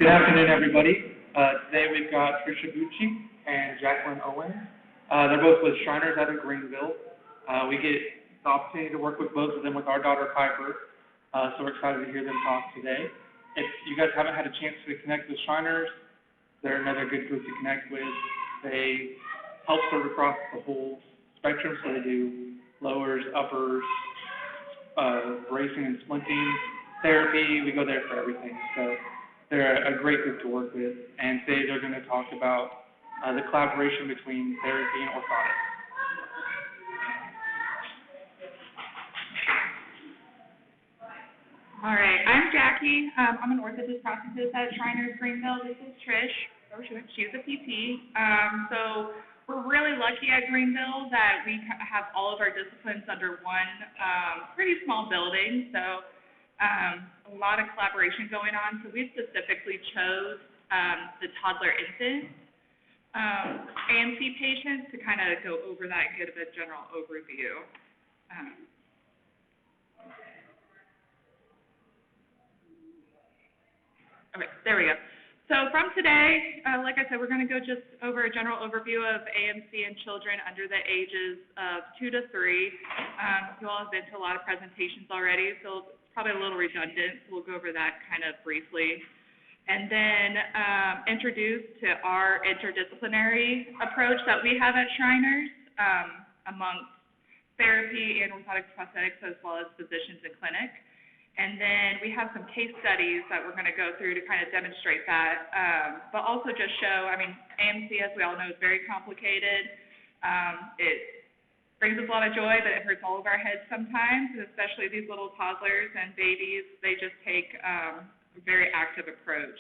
Good afternoon, everybody. Today we've got Tricia Bucci and Jaccalyn Owens. They're both with Shriners out of Greenville. We get the opportunity to work with both of them with our daughter Piper, so we're excited to hear them talk today. If you guys haven't had a chance to connect with Shriners, they're another good group to connect with. They help serve across the whole spectrum, so they do lowers, uppers, racing and splinting, therapy. We go there for everything. So they're a great group to work with, and today they're going to talk about the collaboration between therapy and orthotics. All right, I'm Jackie. I'm an orthotist practicist at Shriners Greenville. This is Trish. She's a PT. So we're really lucky at Greenville that we have all of our disciplines under one pretty small building. So a lot of collaboration going on. So we specifically chose the toddler infant AMC patients to kind of go over that and get a bit general overview. Okay, there we go. So from today, like I said, we're going to go just over a general overview of AMC in children under the ages of 2 to 3. You all have been to a lot of presentations already, so it's probably a little redundant. We'll go over that kind of briefly. And then introduce to our interdisciplinary approach that we have at Shriners amongst therapy and orthotics prosthetics as well as physicians in clinic. And then we have some case studies that we're going to go through to kind of demonstrate that, but also just show, I mean, AMC, as we all know, is very complicated. It brings us a lot of joy, but it hurts all of our heads sometimes, and especially these little toddlers and babies. They just take a very active approach.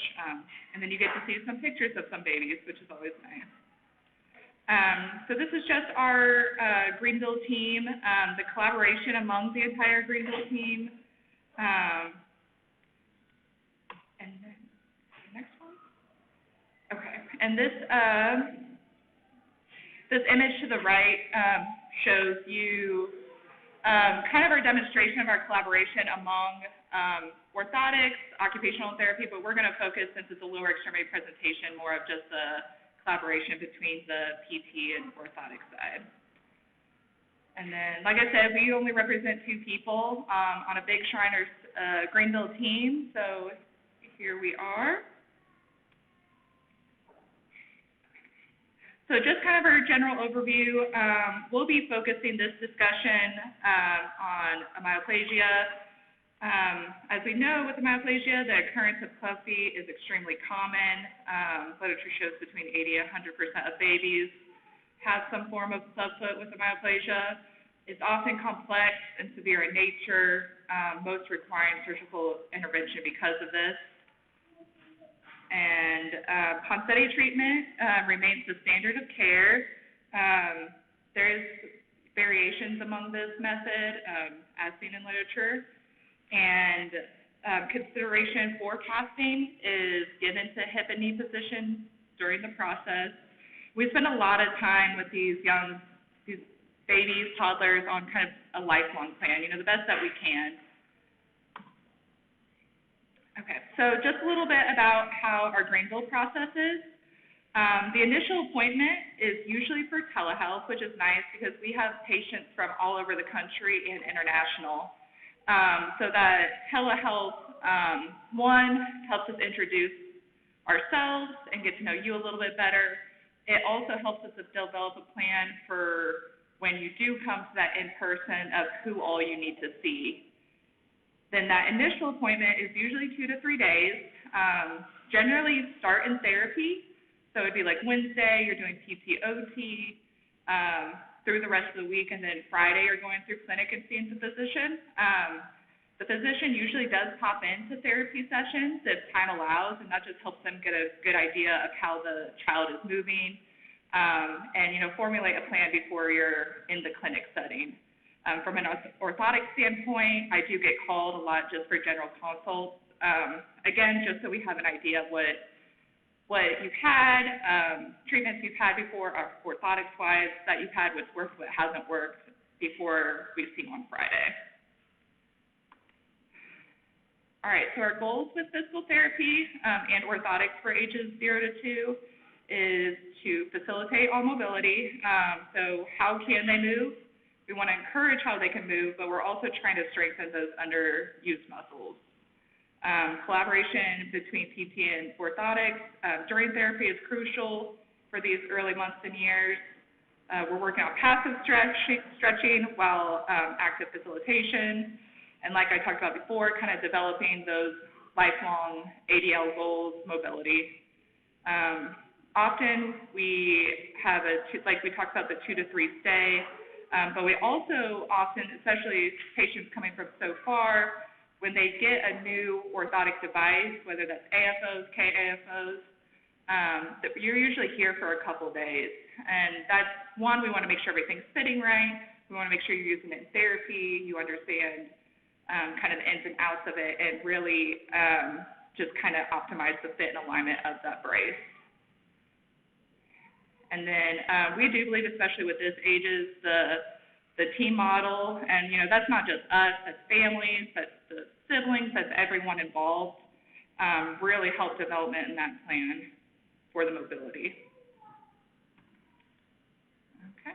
And then you get to see some pictures of some babies, which is always nice. So this is just our Greenville team, the collaboration among the entire Greenville team. And then the next one. Okay, and this image to the right shows you kind of our demonstration of our collaboration among orthotics, occupational therapy, but we're going to focus, since it's a lower extremity presentation, more of just the collaboration between the PT and orthotic side. And then, like I said, we only represent 2 people on a big Shriners Greenville team, so here we are. So just kind of our general overview, we'll be focusing this discussion on myoplegia. As we know, with the myoplegia, the occurrence of clubfeet is extremely common. Literature shows between 80 and 100% of babies have some form of clubfoot with the myoplegia. It's often complex and severe in nature, most requiring surgical intervention because of this. And Ponseti treatment remains the standard of care. There is variations among this method, as seen in literature. And consideration for casting is given to hip and knee positions during the process. We spend a lot of time with these babies, toddlers, on kind of a lifelong plan, the best that we can. Okay, so just a little bit about how our Greenville process is. The initial appointment is usually for telehealth, which is nice because we have patients from all over the country and international. So that telehealth, one, helps us introduce ourselves and get to know you a little bit better. It also helps us develop a plan for when you do come to that in-person of who all you need to see. Then that initial appointment is usually 2 to 3 days. Generally, you start in therapy. So it'd be like Wednesday, you're doing PT/OT through the rest of the week, and then Friday you're going through clinic and seeing the physician. The physician usually does pop into therapy sessions if time allows, and that just helps them get a good idea of how the child is moving, and formulate a plan before you're in the clinic setting. From an orthotic standpoint, I do get called a lot just for general consults. Again, just so we have an idea of what you've had, treatments you've had before, orthotics-wise, that you've had, what's worked, what hasn't worked before we see you on Friday. All right, so our goals with physical therapy and orthotics for ages 0 to 2 is to facilitate all mobility. So how can they move? We want to encourage how they can move, but we're also trying to strengthen those underused muscles. Collaboration between PT and orthotics during therapy is crucial for these early months and years. We're working on passive stretching while active facilitation. And like I talked about before, kind of developing those lifelong ADL goals, mobility. Often we have like we talked about the 2 to 3 stay, but we also often, especially patients coming from so far, when they get a new orthotic device, whether that's AFOs, KAFOs, you're usually here for a couple days. And that's one, we want to make sure everything's fitting right. We want to make sure you're using it in therapy, you understand kind of the ins and outs of it, and really just kind of optimize the fit and alignment of that brace. And then we do believe, especially with this ages, the team model, and that's not just us, that's families, that's the siblings, that's everyone involved, really help development in that plan for the mobility. Okay.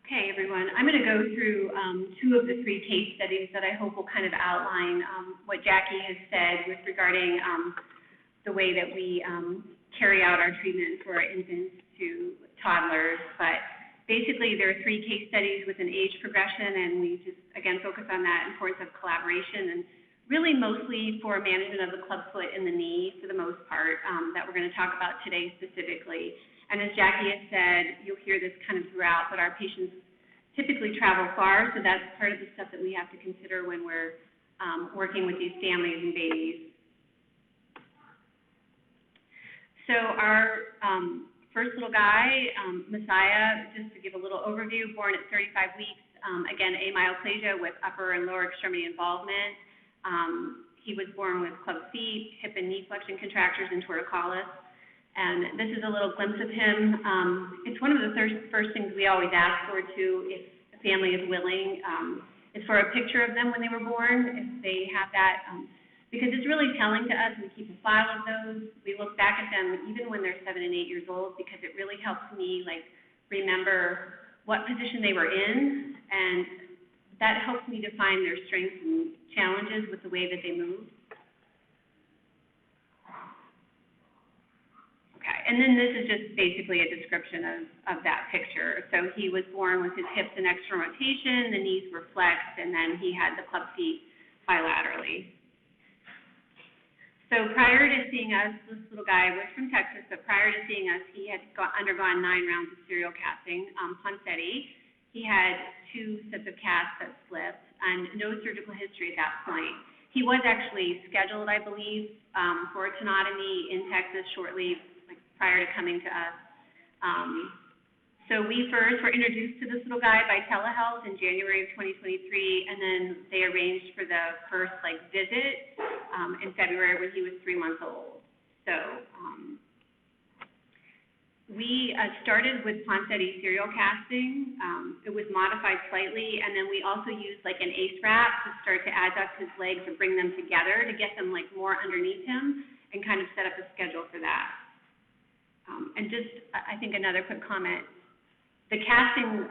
Okay, everyone. I'm going to go through 2 of the 3 case studies that I hope will kind of outline what Jackie has said with regarding the way that we carry out our treatment for our infants to toddlers. But basically, there are 3 case studies with an age progression, and we just, again, focus on that importance of collaboration, and really mostly for management of the club foot and the knee for the most part that we're going to talk about today specifically. And as Jackie has said, you'll hear this kind of throughout, but our patients typically travel far, so that's part of the stuff that we have to consider when we're working with these families and babies. So our first little guy, Messiah, just to give a little overview, born at 35 weeks, again, amyoplasia with upper and lower extremity involvement. He was born with club feet, hip and knee flexion contractures, and torticollis. And this is a little glimpse of him. It's one of the first things we always ask for, too, if the family is willing, is for a picture of them when they were born, if they have that. Because it's really telling to us. We keep a file of those. We look back at them even when they're 7 and 8 years old, because it really helps me remember what position they were in, and that helps me define their strengths and challenges with the way that they move. Okay, and then this is just basically a description of that picture. So he was born with his hips in external rotation, the knees were flexed, and then he had the club feet bilaterally. So prior to seeing us, this little guy was from Texas, but prior to seeing us, he had undergone 9 rounds of serial casting, Poncetti. He had 2 sets of casts that slipped and no surgical history at that point. He was actually scheduled, I believe, for a tenotomy in Texas shortly prior to coming to us. So we first were introduced to this little guy by telehealth in January of 2023, and then they arranged for the first visit in February when he was 3 months old. So we started with Poncetti serial casting. It was modified slightly, and then we also used an ACE wrap to start to adduct his legs and bring them together to get them more underneath him and kind of set up a schedule for that. And just, I think another quick comment. The casting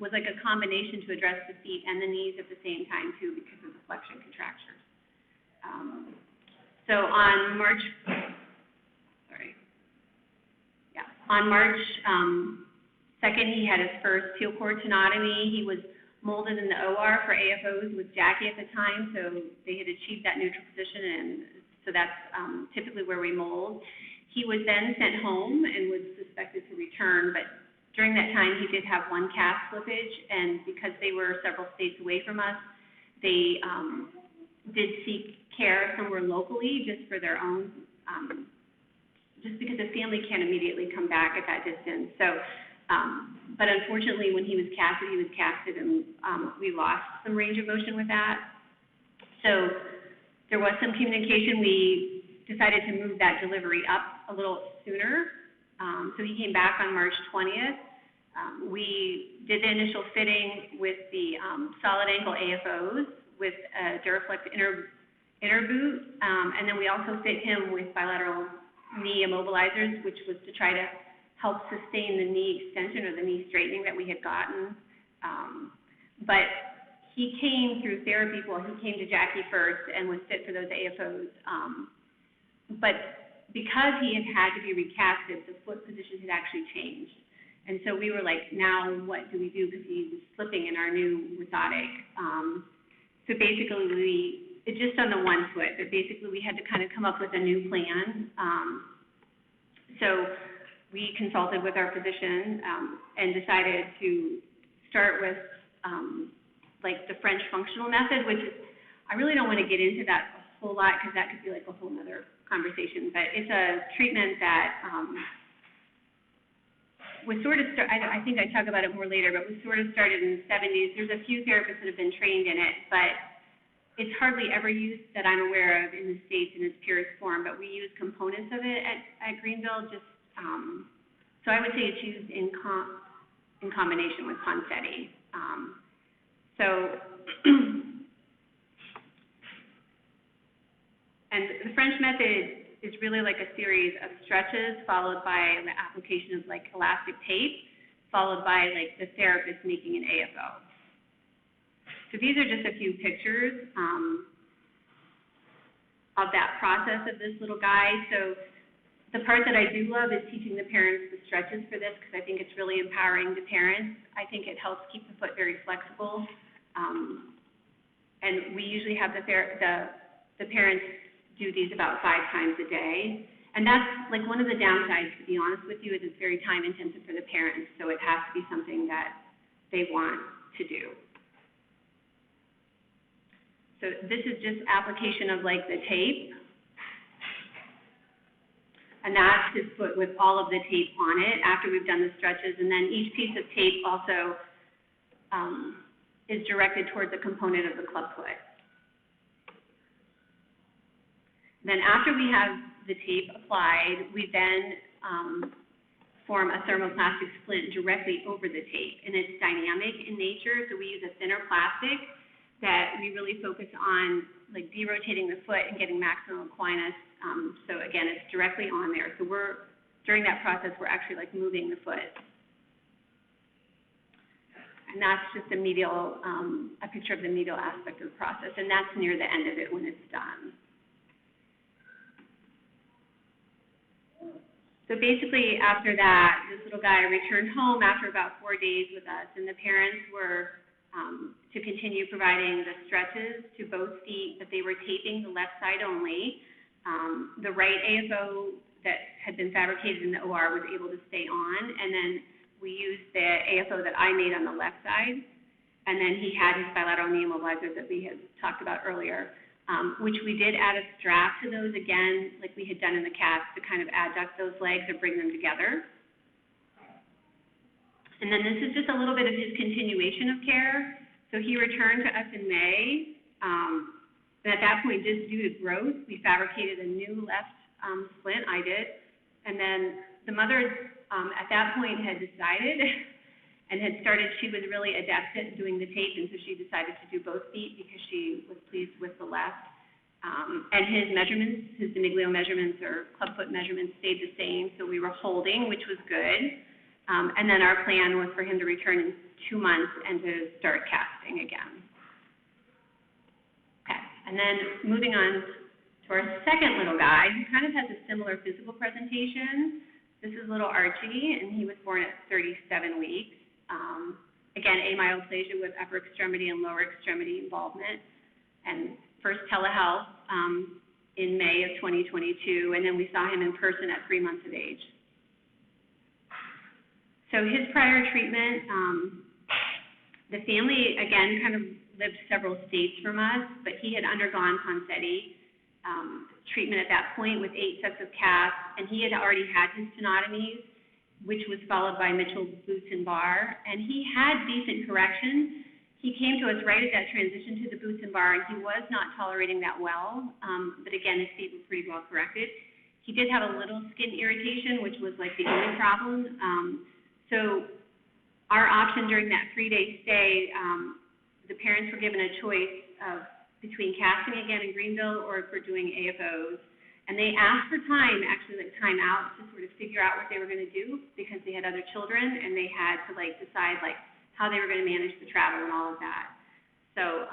was a combination to address the feet and the knees at the same time, too, because of the flexion contractures. So on March 2nd, he had his first heel cord tenotomy. He was molded in the OR for AFOs with Jackie at the time, so they had achieved that neutral position, and so that's typically where we mold. He was then sent home and was suspected to return, but during that time, he did have 1 cast slippage, and because they were several states away from us, they did seek care somewhere locally just for their own, just because the family can't immediately come back at that distance. So, but unfortunately, when he was casted, and we lost some range of motion with that. So there was some communication. We decided to move that delivery up a little sooner. So he came back on March 20th. We did the initial fitting with the solid ankle AFOs with a Duraflex inner boot, and then we also fit him with bilateral knee immobilizers, which was to try to help sustain the knee extension or the knee straightening that we had gotten. But he came through therapy, well, he came to Jackie first and was fit for those AFOs. But because he had to be recasted, the foot position had actually changed. And so we were like, now what do we do? Because he was slipping in our new orthotic. So basically, it's just on the one foot, but basically we had to kind of come up with a new plan. So we consulted with our physician and decided to start with like the French functional method, which is, I really don't want to get into that a whole lot because that could be like a whole nother conversation, but it's a treatment that was sort of, I think I talk about it more later, but was sort of started in the 70s. There's a few therapists that have been trained in it, but it's hardly ever used that I'm aware of in the States in its purest form, but we use components of it at Greenville, just, so I would say it's used in combination with Ponseti. And the French method is really like a series of stretches followed by the application of like elastic tape, followed by like the therapist making an AFO. So these are just a few pictures of that process of this little guy. So the part that I do love is teaching the parents the stretches for this because I think it's really empowering to parents. I think it helps keep the foot very flexible. And we usually have the parents do these about 5 times a day. And that's like one of the downsides, to be honest with you, is it's very time intensive for the parents. So it has to be something that they want to do. So this is just application of like the tape. And that's his foot with all of the tape on it after we've done the stretches. And then each piece of tape also is directed towards a component of the club foot. Then after we have the tape applied, we then form a thermoplastic splint directly over the tape. And it's dynamic in nature, so we use a thinner plastic that we really focus on like derotating the foot and getting maximum Aquinas. So again, it's directly on there. So during that process, we're actually like moving the foot. And that's just a medial, a picture of the medial aspect of the process. And that's near the end of it when it's done. So basically, after that, this little guy returned home after about 4 days with us, and the parents were to continue providing the stretches to both feet, but they were taping the left side only. The right AFO that had been fabricated in the OR was able to stay on, and then we used the AFO that I made on the left side, and then he had his bilateral knee immobilizers that we had talked about earlier. Which we did add a strap to those again, like we had done in the cast, to kind of adduct those legs or bring them together. And then this is just a little bit of his continuation of care. So he returned to us in May. And at that point, just due to growth, we fabricated a new left splint, I did. And then the mother at that point had decided and had started, she was really adept at doing the tape, and so she decided to do both feet because she was pleased with the left. And his measurements, his demiglio measurements or clubfoot measurements stayed the same, so we were holding, which was good. And then our plan was for him to return in 2 months and to start casting again. Okay, and then moving on to our second little guy, who kind of has a similar physical presentation. This is little Archie, and he was born at 37 weeks. Again, amyoplasia with upper extremity and lower extremity involvement, and first telehealth in May of 2022, and then we saw him in person at 3 months of age. So his prior treatment, the family, again, kind of lived several states from us, but he had undergone Ponseti treatment at that point with 8 sets of casts, and he had already had his stenotomies, which was followed by Mitchell's boots and bar, and he had decent correction. He came to us right at that transition to the boots and bar, and he was not tolerating that well, but again, his feet were pretty well corrected. He did have a little skin irritation, which was like the only problem. So our option option during that 3-day stay, the parents were given a choice of between casting again in Greenville or for doing AFOs. And they asked for time, actually like time out, to sort of figure out what they were going to do because they had other children and they had to like decide like how they were going to manage the travel and all of that. So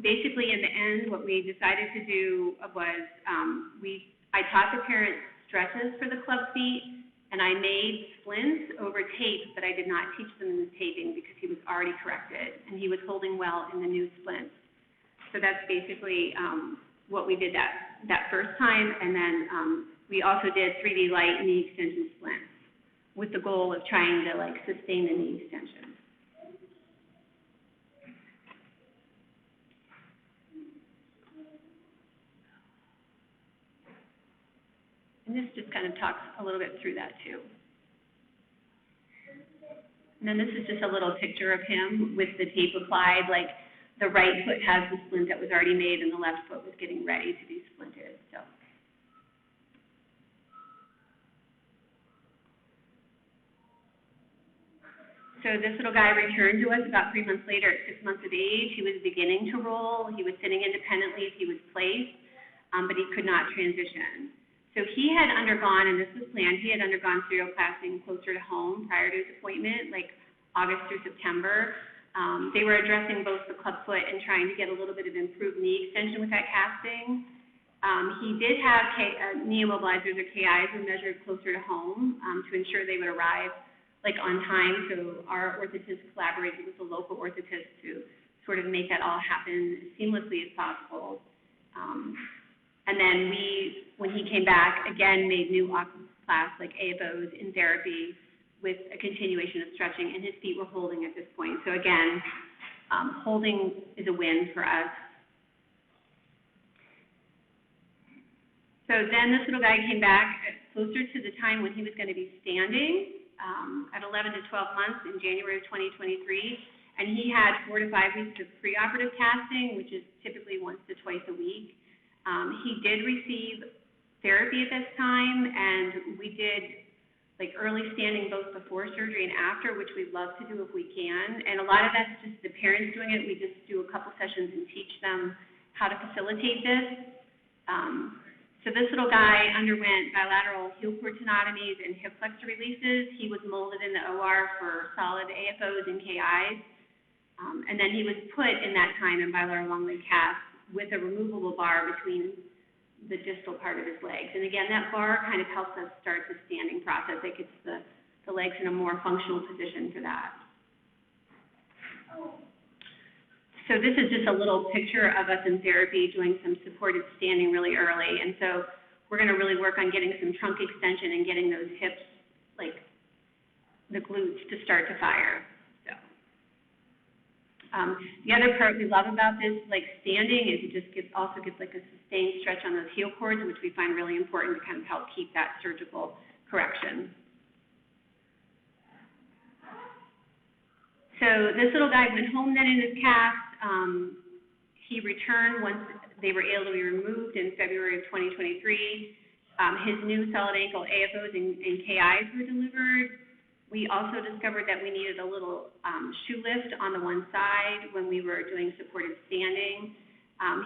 basically in the end, what we decided to do was I taught the parents stretches for the club feet, and I made splints over tape, but I did not teach them in the taping because he was already corrected and he was holding well in the new splints. So that's basically what we did that first time, and then we also did 3D light knee extension splints with the goal of trying to like sustain the knee extension. And this just kind of talks a little bit through that too. And then this is just a little picture of him with the tape applied, like the right foot has the splint that was already made and the left foot was getting ready to be splinted, So this little guy returned to us about 3 months later at 6 months of age. He was beginning to roll. He was sitting independently if he was placed, but he could not transition. So he had undergone, and this was planned, he had undergone serial classing closer to home prior to his appointment, like August through September. They were addressing both the club foot and trying to get a little bit of improved knee extension with that casting. He did have knee immobilizers or KIs were measured closer to home to ensure they would arrive like on time. So our orthotist collaborated with the local orthotist to sort of make that all happen as seamlessly as possible. And then we, when he came back, again made new class like AFOs in therapy with a continuation of stretching, and his feet were holding at this point. So again, holding is a win for us. So then this little guy came back closer to the time when he was going to be standing at 11 to 12 months in January of 2023, and he had 4 to 5 weeks of preoperative casting, which is typically once to twice a week. He did receive therapy at this time, and we did like early standing both before surgery and after, which we'd love to do if we can. And a lot of that's just the parents doing it. We just do a couple sessions and teach them how to facilitate this. So this little guy underwent bilateral heel cord tenotomies and hip flexor releases. He was molded in the OR for solid AFOs and KIs. And then he was put in that time in bilateral long leg cast with a removable bar between the distal part of his legs. And again, that bar kind of helps us start the standing process. It gets the legs in a more functional position for that. So this is just a little picture of us in therapy doing some supported standing really early. And so we're going to really work on getting some trunk extension and getting those hips, like the glutes, to start to fire. So the other part we love about this, like standing, is it just also gives like a sustained stretch on those heel cords, which we find really important to kind of help keep that surgical correction. So this little guy went home then in his cast. He returned once they were able to be removed in February of 2023. His new solid ankle AFOs and KIs were delivered. We also discovered that we needed a little shoe lift on the one side when we were doing supported standing.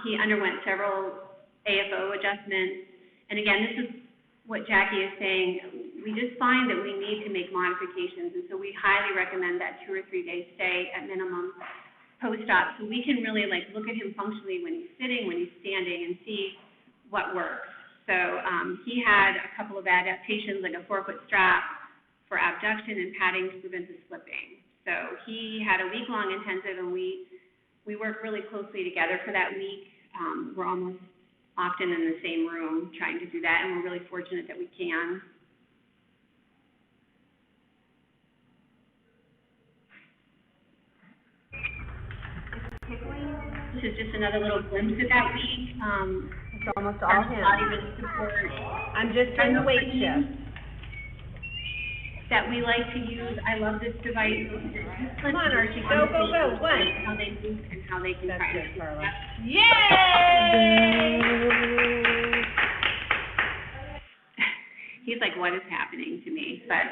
He underwent several AFO adjustments. And again, this is what Jackie is saying. We just find that we need to make modifications, and so we highly recommend that 2 or 3 day stay at minimum post-op, so we can really like look at him functionally when he's sitting, when he's standing, and see what works. So he had a couple of adaptations, like a 4-foot strap for abduction and padding to prevent the slipping. So he had a week-long intensive, and we work really closely together for that week. We're almost often in the same room trying to do that, and we're really fortunate that we can. This is just another little glimpse of that week. It's almost all him. Body really support. I'm just in the weight shift. That we like to use. I love this device. Come on, Archie, go, go, go. One. How they move and how they can That's practice. good, Carla. Yay! He's like, what is happening to me? But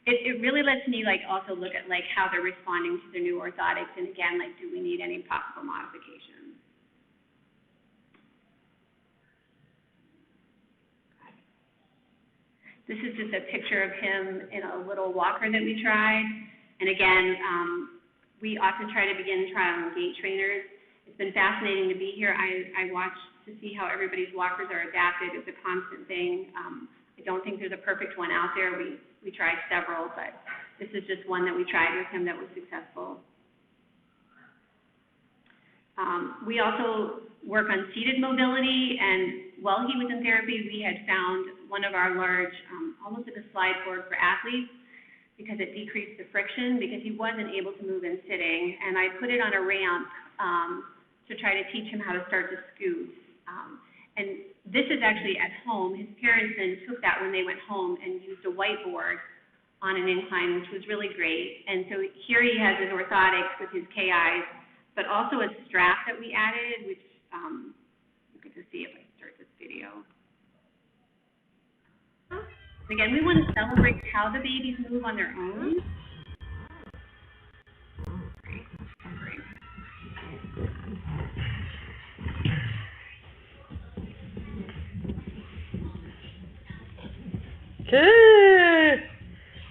it really lets me like also look at like how they're responding to their new orthotics, and again, like, do we need any possible modifications? This is just a picture of him in a little walker that we tried. And again, we often try to begin trialing gait trainers. It's been fascinating to be here. I watched to see how everybody's walkers are adapted. It's a constant thing. I don't think there's a perfect one out there. We tried several, but this is just one that we tried with him that was successful. We also work on seated mobility, and while he was in therapy, we had found one of our large, almost like a slide board for athletes, because it decreased the friction, because he wasn't able to move in sitting, and I put it on a ramp to try to teach him how to start to scoot. And this is actually at home. His parents then took that when they went home and used a whiteboard on an incline, which was really great. And so here he has his orthotics with his KIs, but also a strap that we added, which you can just see if I start this video. Again, we want to celebrate how the babies move on their own. Good.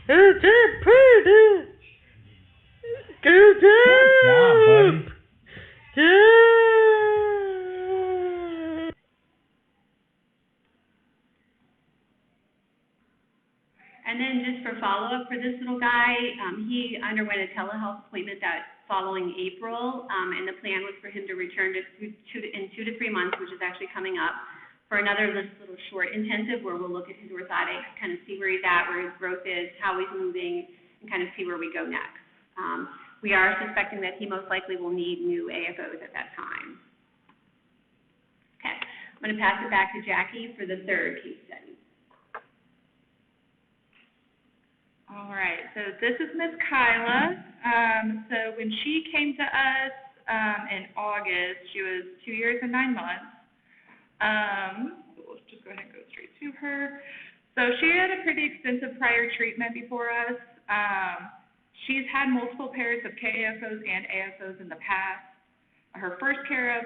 Good job, buddy. Good. And then just for follow-up for this little guy, he underwent a telehealth appointment that following April, and the plan was for him to return in 2 to 3 months, which is actually coming up, for another little short intensive where we'll look at his orthotics, kind of see where he's at, where his growth is, how he's moving, and kind of see where we go next. We are suspecting that he most likely will need new AFOs at that time. Okay, I'm going to pass it back to Jackie for the third case study. All right, so this is Miss Kyla. So when she came to us in August, she was 2 years and 9 months. Let's just go ahead and go straight to her. So she had a pretty extensive prior treatment before us. She's had multiple pairs of KAFOs and AFOs in the past. Her first pair of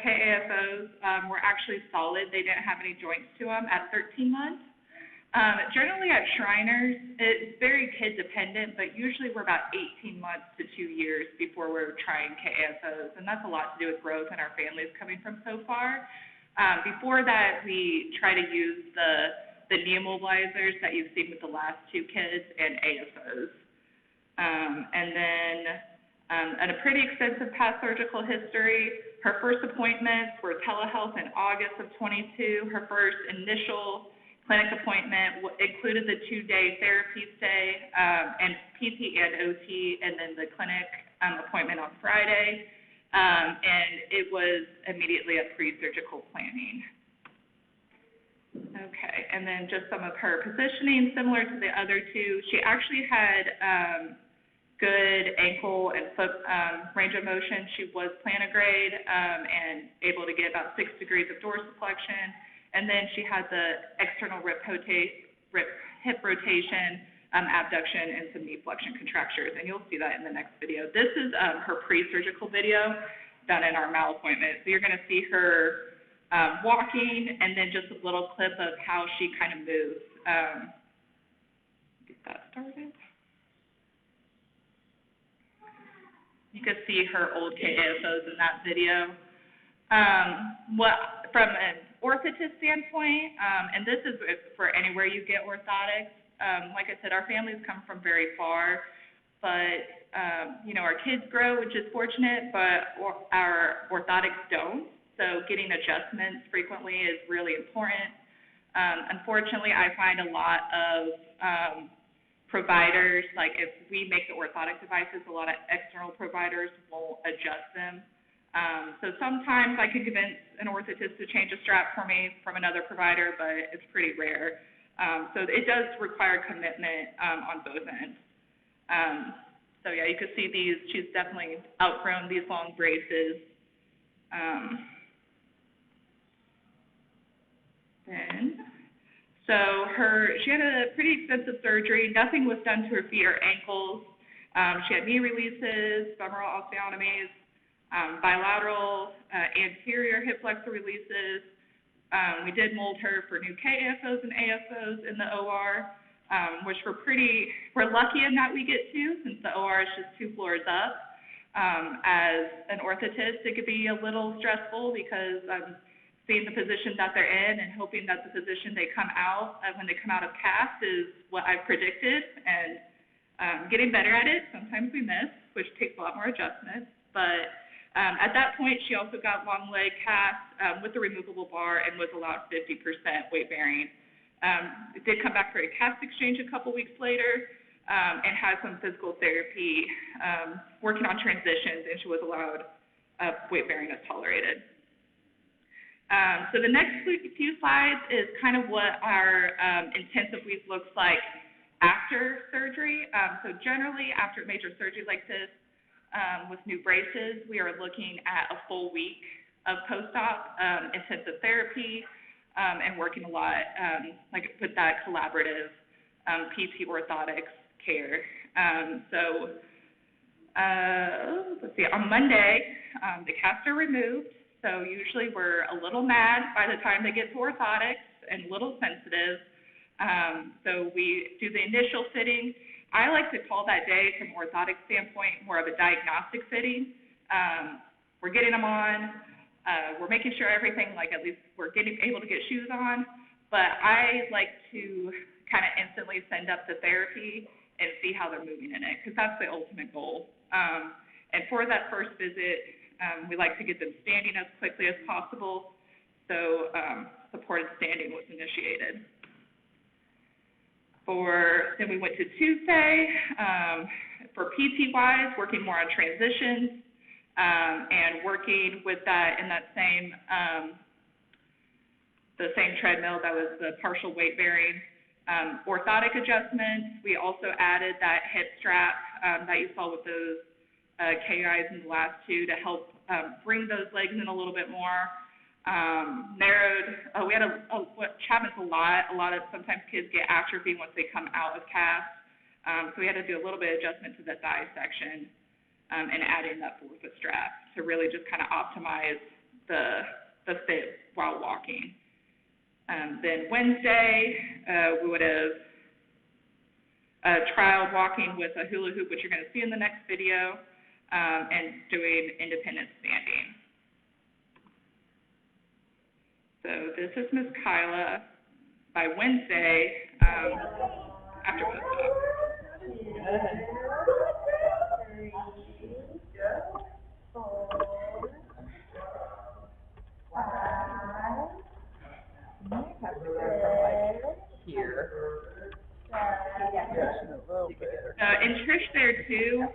KAFOs were actually solid. They didn't have any joints to them at 13 months. Generally at Shriners, it's very kid dependent, but usually we're about 18 months to 2 years before we're trying KAFOs, and that's a lot to do with growth and our families coming from so far. Before that, we try to use the neomobilizers that you've seen with the last 2 kids and AFOs. And then and a pretty extensive past surgical history. Her first appointments were telehealth in August of 22. Her first initial clinic appointment included the 2-day therapy stay and PT and OT, and then the clinic appointment on Friday. And it was immediately a pre-surgical planning. Okay, and then just some of her positioning, similar to the other 2. She actually had good ankle and foot range of motion. She was plantigrade and able to get about 6 degrees of dorsiflexion. And then she had the external hip rotation, abduction, and some knee flexion contractures. And you'll see that in the next video. This is her pre-surgical video done in our mal appointment. So you're going to see her walking, and then just a little clip of how she kind of moves. Get that started. You can see her old KAFOs in that video. From an orthotist standpoint, and this is for anywhere you get orthotics, like I said, our families come from very far, but our kids grow, which is fortunate, but our orthotics don't. So getting adjustments frequently is really important. Unfortunately, I find a lot of providers, like if we make the orthotic devices, a lot of external providers won't adjust them. So sometimes I can convince an orthotist to change a strap for me from another provider, but it's pretty rare. So it does require commitment on both ends. So yeah, you can see these, she's definitely outgrown these long braces. Then So she had a pretty extensive surgery. Nothing was done to her feet or ankles. She had knee releases, femoral osteotomies, bilateral anterior hip flexor releases. We did mold her for new KAFOs and AFOs in the OR, which we're lucky in that we get to, since the OR is just 2 floors up. As an orthotist, it could be a little stressful because I'm seeing the position that they're in and hoping that the position they come out, when they come out of cast, is what I've predicted, and getting better at it. Sometimes we miss, which takes a lot more adjustment, but at that point, she also got long leg cast with the removable bar and was allowed 50% weight bearing. It did come back for a cast exchange a couple weeks later, and had some physical therapy, working on transitions, and she was allowed weight bearing as tolerated. So the next few slides is kind of what our intensive week looks like after surgery. So generally, after major surgery like this, with new braces, we are looking at a full week of post-op intensive therapy, and working a lot with that collaborative PT orthotics care. Let's see, on Monday, the casts are removed, so usually we're a little mad by the time they get to orthotics and a little sensitive. So we do the initial fitting. I like to call that day, from an orthotic standpoint, more of a diagnostic fitting. We're getting them on. We're making sure everything, at least we're able to get shoes on. But I like to kind of instantly send up the therapy and see how they're moving in it, because that's the ultimate goal. And for that first visit, we like to get them standing as quickly as possible. So supported standing was initiated. Then we went to Tuesday, for PT-wise, working more on transitions, and working with that in that the same treadmill that was the partial weight bearing. Orthotic adjustments, we also added that hip strap that you saw with those KIs in the last 2 to help bring those legs in a little bit more. We had what happens a lot of sometimes kids get atrophy once they come out of cast, so we had to do a little bit of adjustment to the thigh section, and adding that forefoot strap to really just kind of optimize the fit while walking. Then Wednesday, we would have trialed walking with a hula hoop, which you're going to see in the next video, and doing independent standing. So this is Ms. Kyla by Wednesday, after post-op. And Trish there too,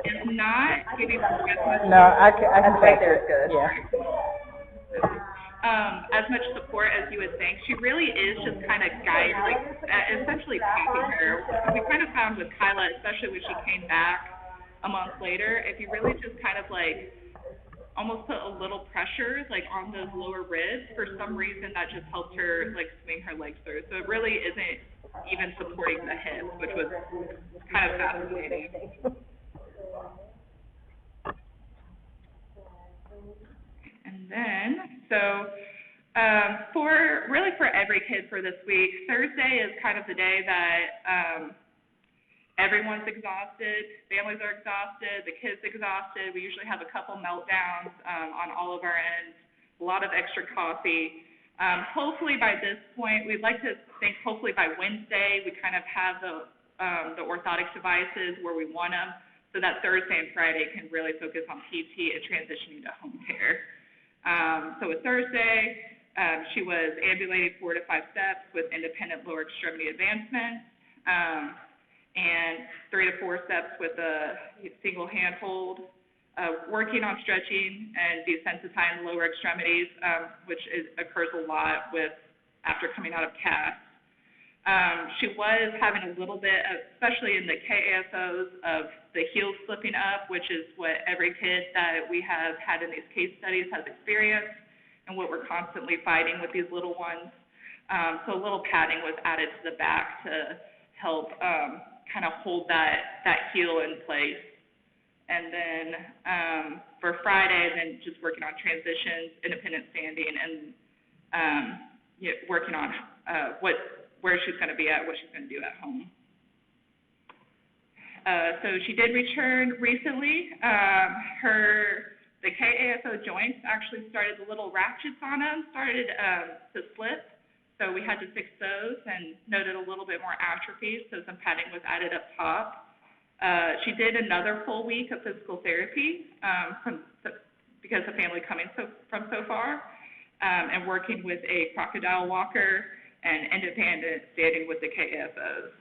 is not giving as much. No, I can right there is good. Yeah. As much support as you would think. She really is just kind of guiding, essentially popping her. We kind of found with Kyla, especially when she came back a month later, if you really just kind of almost put a little pressure on those lower ribs, for some reason that just helped her swing her legs through. So it really isn't even supporting the hips, which was kind of fascinating. And then, for every kid for this week, Thursday is kind of the day that everyone's exhausted, families are exhausted, the kids exhausted. We usually have a couple meltdowns on all of our ends, a lot of extra coffee. Hopefully by this point, we'd like to think hopefully by Wednesday, we kind of have the orthotic devices where we want them, so that Thursday and Friday can really focus on PT and transitioning to home care. So with Thursday, she was ambulated 4 to 5 steps with independent lower extremity advancement, and 3 to 4 steps with a single hand hold, working on stretching and desensitizing lower extremities, which occurs a lot after coming out of cast. She was having a little bit of, especially in the KAFOs, of the heels slipping up, which is what every kid that we have had in these case studies has experienced, and what we're constantly fighting with these little ones. So a little padding was added to the back to help kind of hold that heel in place. And then for Friday, then just working on transitions, independent standing, and working on where she's going to be at, what she's going to do at home. So she did return recently. The KAFO joints actually started, the little ratchets on them started to slip. So we had to fix those and noted a little bit more atrophy, so some padding was added up top. She did another full week of physical therapy because the family coming from so far, and working with a crocodile walker and independent standing with the KAFOs.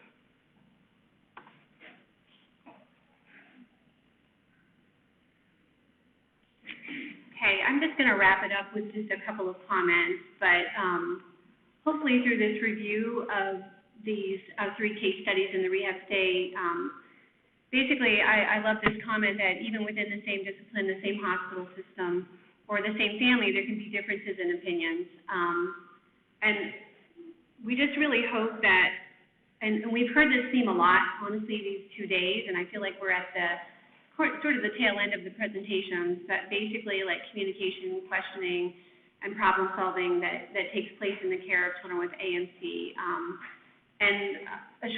Okay, I'm just going to wrap it up with just a couple of comments, but hopefully through this review of these 3 case studies in the rehab stay, basically I love this comment that even within the same discipline, the same hospital system, or the same family, there can be differences in opinions. And we just really hope that, and we've heard this theme a lot, honestly, these 2 days, and I feel like we're at the sort of the tail end of the presentations, that basically like communication, questioning, and problem solving that takes place in the care of children with ANC. And a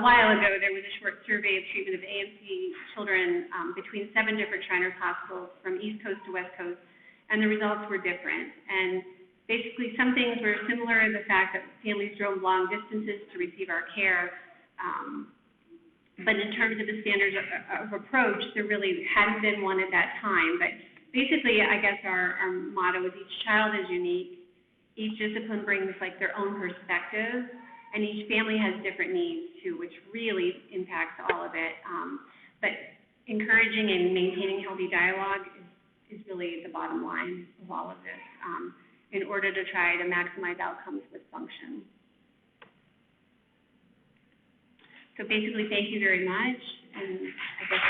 while ago, there was a short survey of treatment of ANC children between 7 different Shriners hospitals from East Coast to West Coast, and the results were different. And basically, some things were similar in the fact that families drove long distances to receive our care. But in terms of the standards of approach, there really hadn't been one at that time. But basically, I guess our motto is each child is unique, each discipline brings like their own perspective, and each family has different needs too, which really impacts all of it. But encouraging and maintaining healthy dialogue is really the bottom line of all of this in order to try to maximize outcomes with function. So basically, thank you very much, and I guess.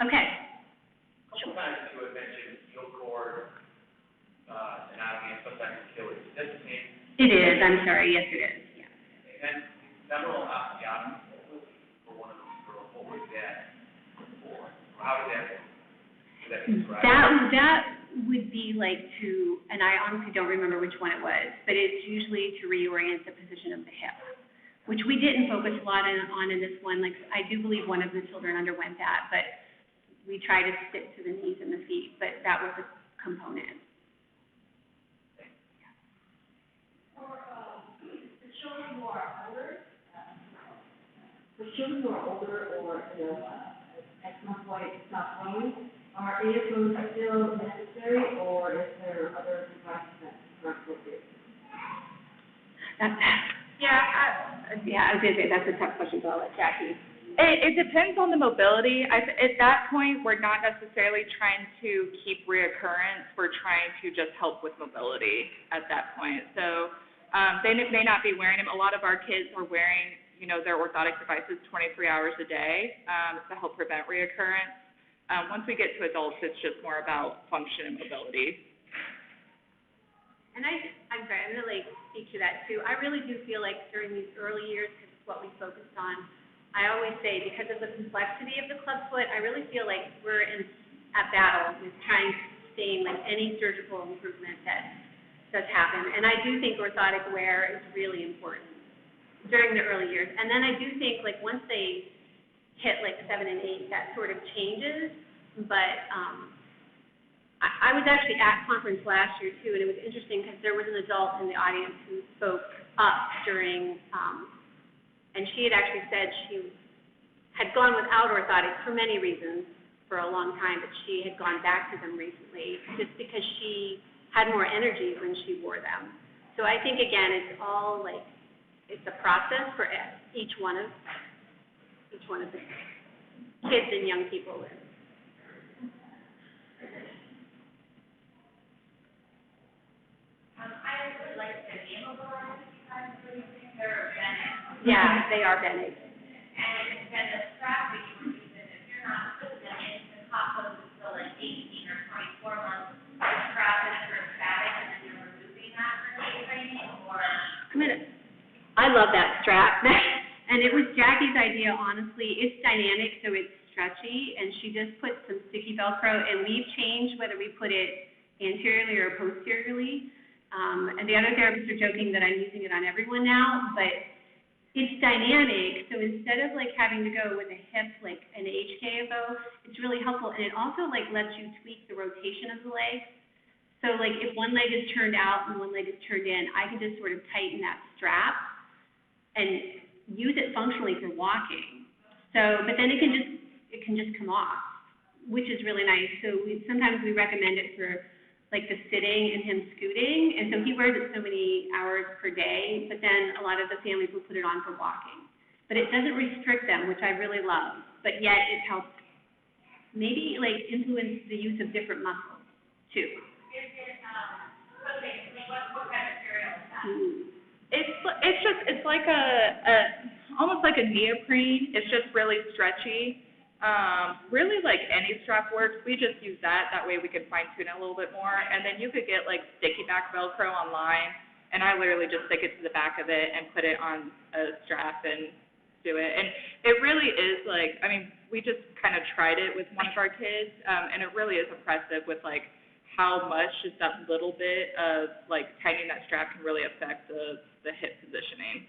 Okay. Sometimes you would mention heel cord, anatomy, and sometimes Achilles. Is that the same? It is. I'm sorry. Yes, it is. Yeah. And femoral osteotomy for one of these girls. What was that for? How did that work? Was that described? That would be like to, and I honestly don't remember which one it was, but it's usually to reorient the position of the hip, which we didn't focus a lot on in this one. Like, I do believe one of the children underwent that, but we try to stick to the knees and the feet, but that was a component. For the children who are older, or at some point stop growing, are AFOs still necessary, or is there other devices that are appropriate? I was going to say, that's a tough question, so I'll let Jackie. It depends on the mobility. At that point, we're not necessarily trying to keep reoccurrence. We're trying to just help with mobility at that point. So they may not be wearing them. A lot of our kids are wearing, their orthotic devices 23 hours a day to help prevent reoccurrence. Once we get to adults, it's just more about function and mobility. And I'm sorry, I'm going to speak to that too. I really do feel like during these early years, because it's what we focused on, I always say because of the complexity of the clubfoot, I really feel like we're at battle with trying to sustain like any surgical improvement that does happen. And I do think orthotic wear is really important during the early years. And then I do think like once they hit like 7 and 8, that sort of changes. But I was actually at conference last year too, and it was interesting because there was an adult in the audience who spoke up during, and she had actually said she had gone without orthotics for many reasons for a long time, but she had gone back to them recently just because she had more energy when she wore them. So I think again, it's all like, it's a process for each one of the kids and young people. I really like the name of the ones they're Bennett. Yeah, they are Bennett. And then the strap that you were using, if you're not putting them in the hospital until like 18 or 24 months I love that strap. And it was Jackie's idea, honestly. It's dynamic, so it's stretchy, and she just put some sticky Velcro, and we've changed whether we put it anteriorly or posteriorly. And the other therapists are joking that I'm using it on everyone now, but it's dynamic, so instead of like having to go with a hip, like an HKFO, it's really helpful, and it also like lets you tweak the rotation of the legs. So like if one leg is turned out and one leg is turned in, I can just sort of tighten that strap and use it functionally for walking. So, but then it can just come off, which is really nice. So sometimes we recommend it for like the sitting and him scooting, and so he wears it so many hours per day, but then a lot of the families will put it on for walking. But it doesn't restrict them, which I really love, but yet it helps maybe like influence the use of different muscles too. What kind of material is that? It's like almost like a neoprene. It's just really stretchy. Really like any strap works. We just use that. That way we can fine tune it a little bit more. And then you could get like sticky back Velcro online, and I literally just stick it to the back of it and put it on a strap and do it. And it really is like, I mean, we just kind of tried it with one of our kids, and it really is impressive with like how much just that little bit of like tightening that strap can really affect the hip positioning.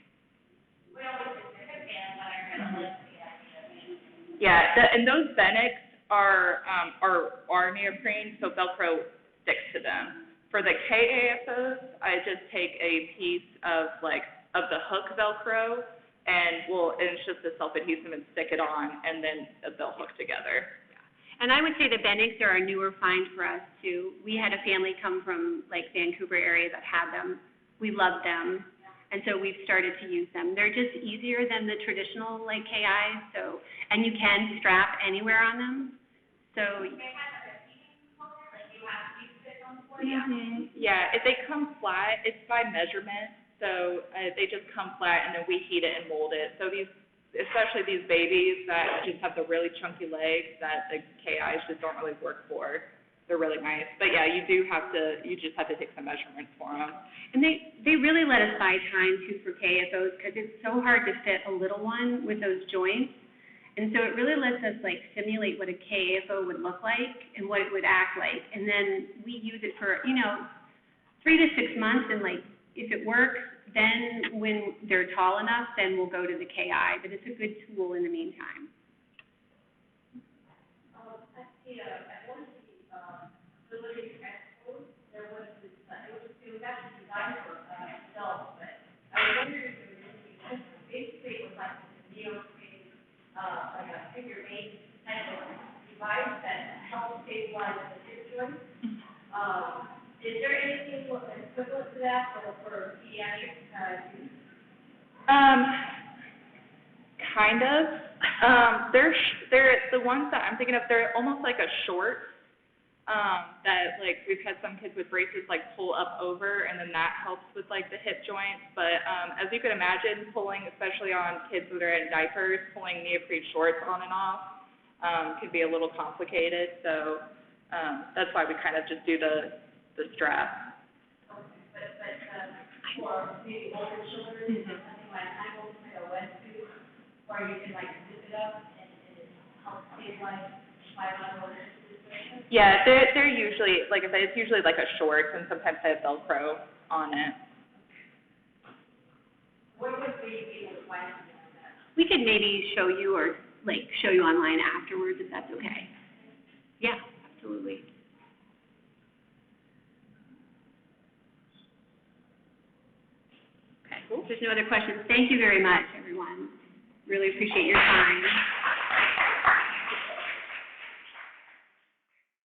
We always do the hip band, but I really like the idea. Yeah, and those Benics are neoprene, so Velcro sticks to them. For the KAFOs, I just take a piece of the hook Velcro, and it's just a self-adhesive and stick it on, and then they'll hook together. And I would say the Benics are a newer find for us too. We had a family come from like Vancouver area that had them. We loved them, and so we've started to use them. They're just easier than the traditional like KIs, so, and you can strap anywhere on them. So. Yeah, if they come flat, it's by measurement, so they just come flat, and then we heat it and mold it. So especially these babies that just have the really chunky legs that the KIs just don't really work for. They're really nice. But yeah, you just have to take some measurements for them. And they really let us buy time too for KFOs because it's so hard to fit a little one with those joints. And so it really lets us like simulate what a KFO would look like and what it would act like. And then we use it for, 3 to 6 months, and like if it works, then when they're tall enough, then we'll go to the KI. But it's a good tool in the meantime. It was actually designed for adults, but I was wondering if it was basically it was like a neoprene, like a figure eight type of device that helps stabilize the hip joint. Is there anything equivalent to that for pediatric use? Kind of. They're the ones that I'm thinking of. They're almost like a short. That like we've had some kids with braces like pull up over, and then that helps with like the hip joints. But as you can imagine, pulling, especially on kids that are in diapers, pulling neoprene shorts on and off can be a little complicated. So that's why we kind of just do the strap. Okay, but for maybe older children, something like a wetsuit, where you can like zip it up and it helps stabilize my level. Yeah, they're usually, like I said, it's usually like a short, and sometimes they have Velcro on it. What would be the requirement of that? We could maybe show you online afterwards if that's okay. Yeah, absolutely. Okay, if there's no other questions, thank you very much, everyone. Really appreciate your time.